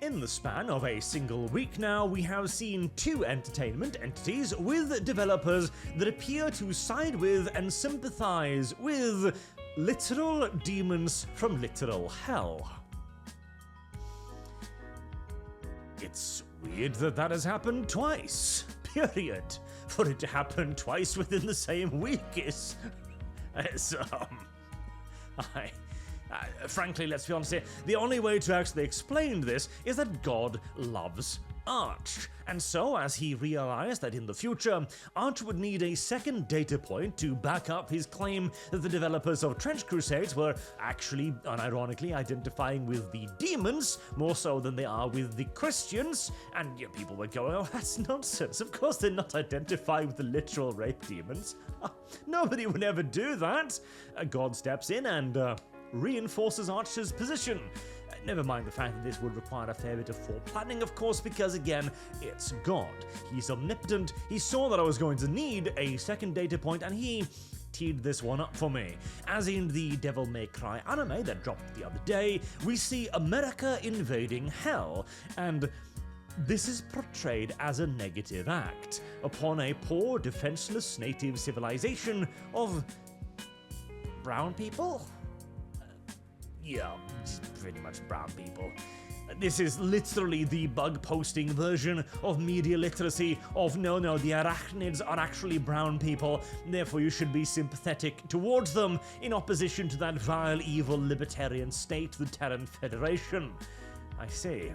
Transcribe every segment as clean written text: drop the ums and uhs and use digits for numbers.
In the span of a single week now, we have seen 2 entertainment entities with developers that appear to side with and sympathize with literal demons from literal hell. It's weird that that has happened twice, period. For it to happen twice within the same week is frankly, let's be honest here, the only way to actually explain this is that God loves Arch. And so, as he realized that in the future, Arch would need a second data point to back up his claim that the developers of Trench Crusades were actually, unironically, identifying with the demons more so than they are with the Christians, and people were going, oh, that's nonsense, of course they're not identifying with the literal rape demons. Nobody would ever do that. God steps in and reinforces Arch's position. Never mind the fact that this would require a fair bit of foreplanning, of course, because again, it's God. He's omnipotent, he saw that I was going to need a second data point, and he teed this one up for me. As in the Devil May Cry anime that dropped the other day, we see America invading hell, and this is portrayed as a negative act upon a poor, defenseless native civilization of brown people? Yeah, pretty much brown people. This is literally the bug posting version of media literacy of no, the arachnids are actually brown people, therefore you should be sympathetic towards them in opposition to that vile, evil, libertarian state, the Terran Federation. I see.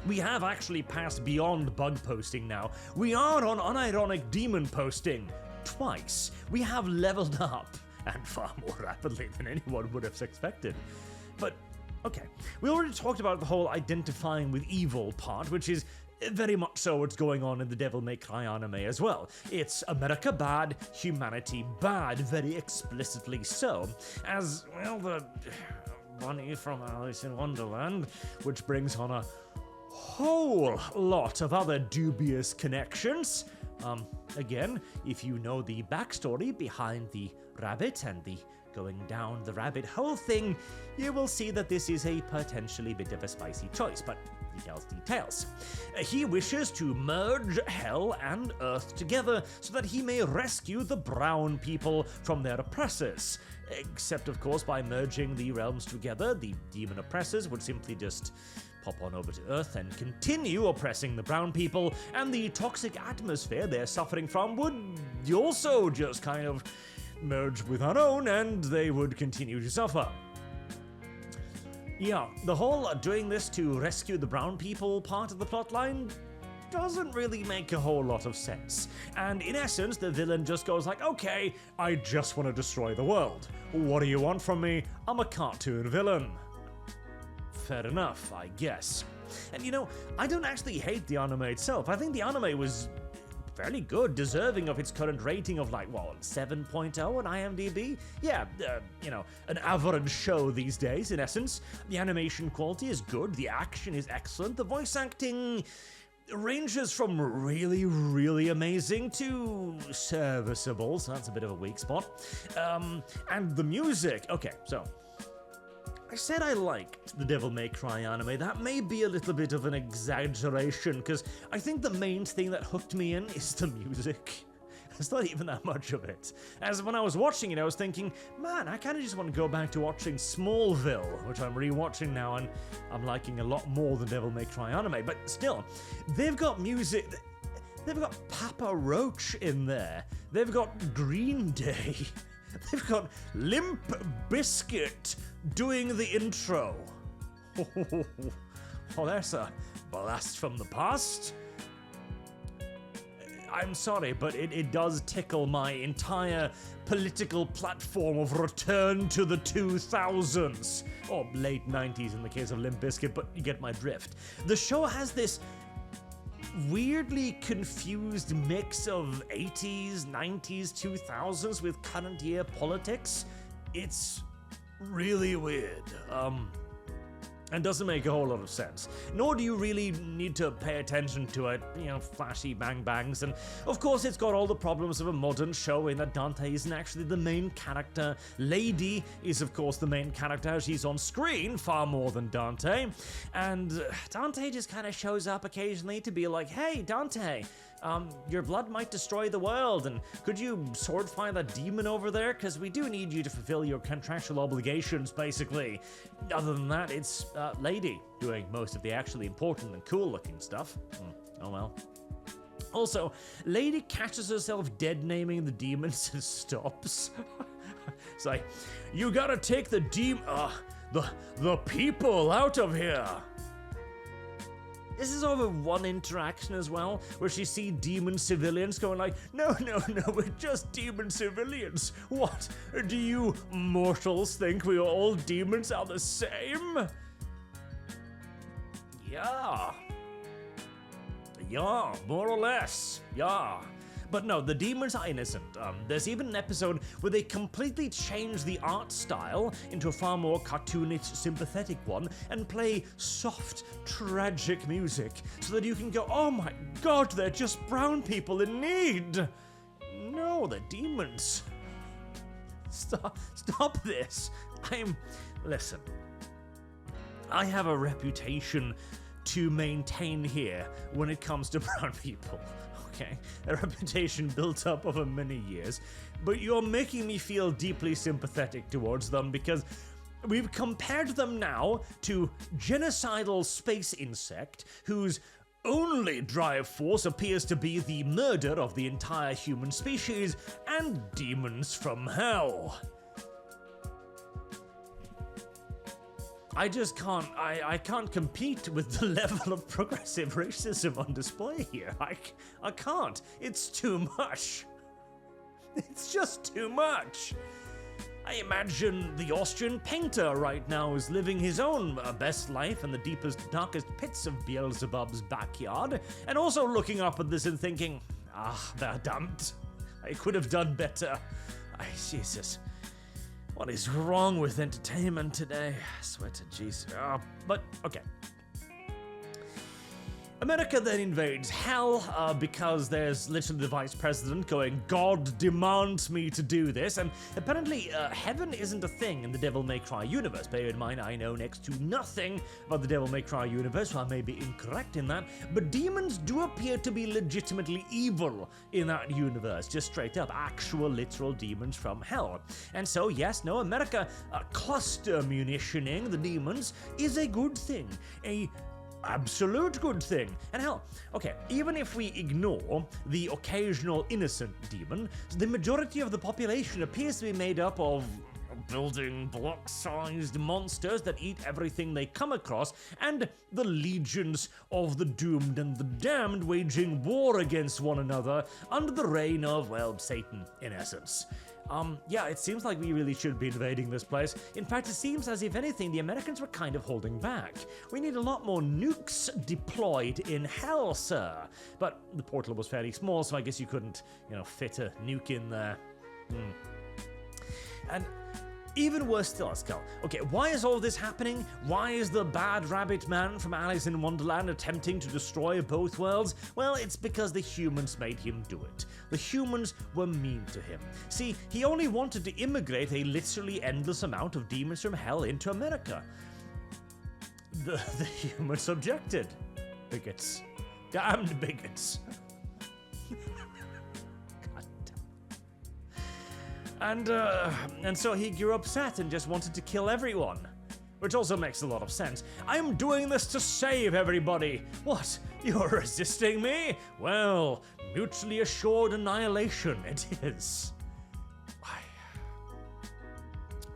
We have actually passed beyond bug posting now. We are on unironic demon posting. Twice. We have leveled up. And far more rapidly than anyone would have expected. But, okay, we already talked about the whole identifying with evil part, which is very much so what's going on in the Devil May Cry anime as well. It's America bad, humanity bad, very explicitly so. As, well, the bunny from Alice in Wonderland, which brings on a whole lot of other dubious connections. Again, if you know the backstory behind the rabbit and the going down the rabbit hole thing, you will see that this is a potentially bit of a spicy choice, but details. He wishes to merge hell and earth together so that he may rescue the brown people from their oppressors. Except, of course, by merging the realms together, the demon oppressors would simply just pop on over to Earth and continue oppressing the brown people, and the toxic atmosphere they're suffering from would also just kind of merge with our own, and they would continue to suffer. Yeah, the whole doing this to rescue the brown people part of the plotline doesn't really make a whole lot of sense. And in essence, the villain just goes like, okay, I just want to destroy the world. What do you want from me? I'm a cartoon villain. Fair enough, I guess. And I don't actually hate the anime itself. I think the anime was fairly good, deserving of its current rating of 7.0 on IMDb? Yeah, an average show these days, in essence. The animation quality is good, the action is excellent, the voice acting ranges from really, really amazing to serviceable, so that's a bit of a weak spot. And the music, okay, so I said I liked the Devil May Cry anime. That may be a little bit of an exaggeration, because I think the main thing that hooked me in is the music. It's not even that much of it. As when I was watching it, I was thinking, man, I kind of just want to go back to watching Smallville, which I'm rewatching now, and I'm liking a lot more than Devil May Cry anime. But still, they've got music. They've got Papa Roach in there. They've got Green Day. They've got Limp Bizkit doing the intro. Oh, there's a blast from the past. I'm sorry, but it does tickle my entire political platform of return to the 2000s. Or late 90s in the case of Limp Bizkit, but you get my drift. The show has this weirdly confused mix of 80s, 90s, 2000s with current year politics. It's really weird. and doesn't make a whole lot of sense. Nor do you really need to pay attention to it, flashy bang bangs. And of course, it's got all the problems of a modern show in that Dante isn't actually the main character. Lady is, of course, the main character. She's on screen far more than Dante. And Dante just kind of shows up occasionally to be like, hey, Dante, your blood might destroy the world, and could you sword find that demon over there? Because we do need you to fulfill your contractual obligations, basically. Other than that, it's Lady doing most of the actually important and cool-looking stuff. Oh well. Also, Lady catches herself dead-naming the demons and stops. It's like, you gotta take the the people out of here. This is over one interaction as well, where she sees demon civilians going like, no, we're just demon civilians. What, do you mortals think we all demons are the same? Yeah, more or less, yeah. But no, the demons are innocent. There's even an episode where they completely change the art style into a far more cartoonish, sympathetic one and play soft, tragic music so that you can go, oh my god, they're just brown people in need. No, they're demons. Stop this. Listen, I have a reputation to maintain here when it comes to brown people. Okay, a reputation built up over many years, but you're making me feel deeply sympathetic towards them because we've compared them now to genocidal space insect whose only drive force appears to be the murder of the entire human species and demons from hell. I just can't, I can't compete with the level of progressive racism on display here. I can't. It's too much. It's just too much. I imagine the Austrian painter right now is living his own best life in the deepest, darkest pits of Beelzebub's backyard, and also looking up at this and thinking, verdammt, I could have done better. Jesus. What is wrong with entertainment today? I swear to Jesus. But, okay. America then invades hell because there's literally the vice president going, God demands me to do this, and apparently heaven isn't a thing in the Devil May Cry universe. Bear in mind, I know next to nothing about the Devil May Cry universe, so I may be incorrect in that, but demons do appear to be legitimately evil in that universe, just straight up, actual literal demons from hell. And so, yes, no, America cluster munitioning the demons is a good thing, a absolute good thing. And hell, okay, even if we ignore the occasional innocent demon, the majority of the population appears to be made up of building block-sized monsters that eat everything they come across, and the legions of the doomed and the damned waging war against one another under the reign of, well, Satan, in essence. Yeah, it seems like we really should be invading this place. In fact, it seems as if anything, the Americans were kind of holding back. We need a lot more nukes deployed in hell, sir. But the portal was fairly small, so I guess you couldn't, fit a nuke in there. And even worse still, Askel. Okay, why is all this happening? Why is the bad rabbit man from Alice in Wonderland attempting to destroy both worlds? Well, it's because the humans made him do it. The humans were mean to him. See, he only wanted to immigrate a literally endless amount of demons from hell into America. The humans objected. Bigots. Damned bigots. And so he grew upset and just wanted to kill everyone. Which also makes a lot of sense. I'm doing this to save everybody. What? You're resisting me? Well, mutually assured annihilation it is.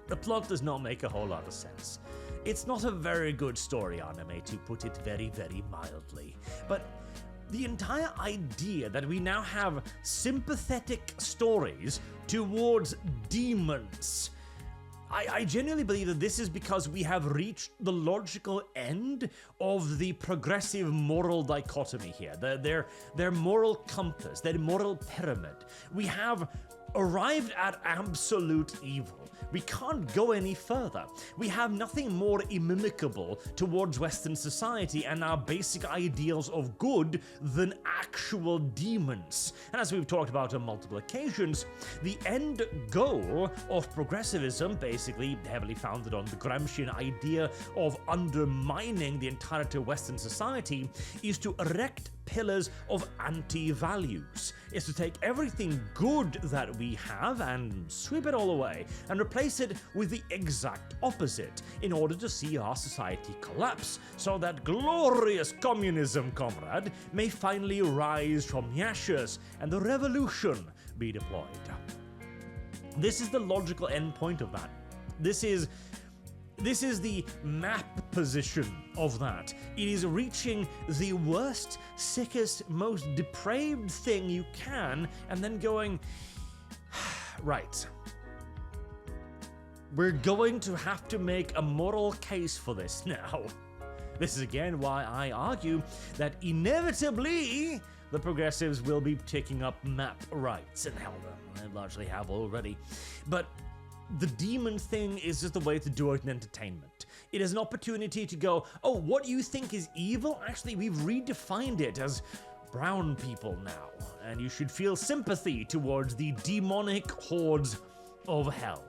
The plot does not make a whole lot of sense. It's not a very good story anime, to put it very, very mildly. But the entire idea that we now have sympathetic stories towards demons, I genuinely believe that this is because we have reached the logical end of the progressive moral dichotomy here, their moral compass, their moral pyramid. We have arrived at absolute evil. We can't go any further. We have nothing more inimical towards Western society and our basic ideals of good than actual demons. And as we've talked about on multiple occasions, the end goal of progressivism, basically heavily founded on the Gramscian idea of undermining the entirety of Western society, is to erect pillars of anti-values. Is to take everything good that we have and sweep it all away and replace it with the exact opposite in order to see our society collapse so that glorious communism, comrade, may finally rise from the ashes and the revolution be deployed. This is the logical endpoint of that. This is the map position of that. It is reaching the worst, sickest, most depraved thing you can, and then going, right. We're going to have to make a moral case for this now. This is again why I argue that inevitably the progressives will be taking up map rights, and hell, they largely have already. But the demon thing is just a way to do it in entertainment. It is an opportunity to go, oh, what you think is evil? Actually, we've redefined it as brown people now, and you should feel sympathy towards the demonic hordes of hell.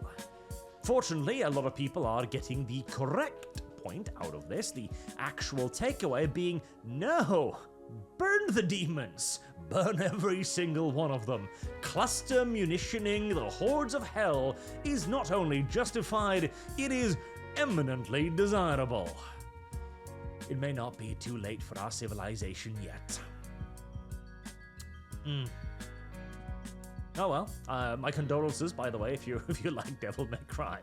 Fortunately, a lot of people are getting the correct point out of this, the actual takeaway being, no, burn the demons. Burn every single one of them. Cluster munitioning the hordes of hell is not only justified, it is eminently desirable. It may not be too late for our civilization yet. Oh well, my condolences, by the way, if you like Devil May Cry.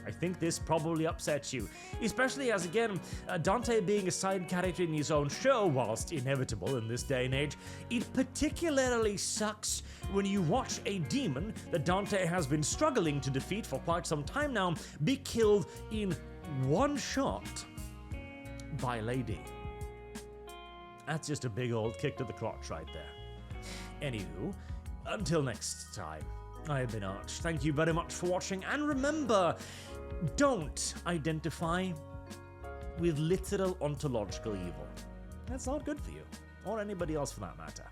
I think this probably upsets you, especially as, again, Dante being a side character in his own show, whilst inevitable in this day and age, it particularly sucks when you watch a demon that Dante has been struggling to defeat for quite some time now be killed in one shot by a lady. That's just a big old kick to the crotch right there. Anywho, until next time, I have been Arch. Thank you very much for watching, and remember, don't identify with literal ontological evil. That's not good for you, or anybody else for that matter.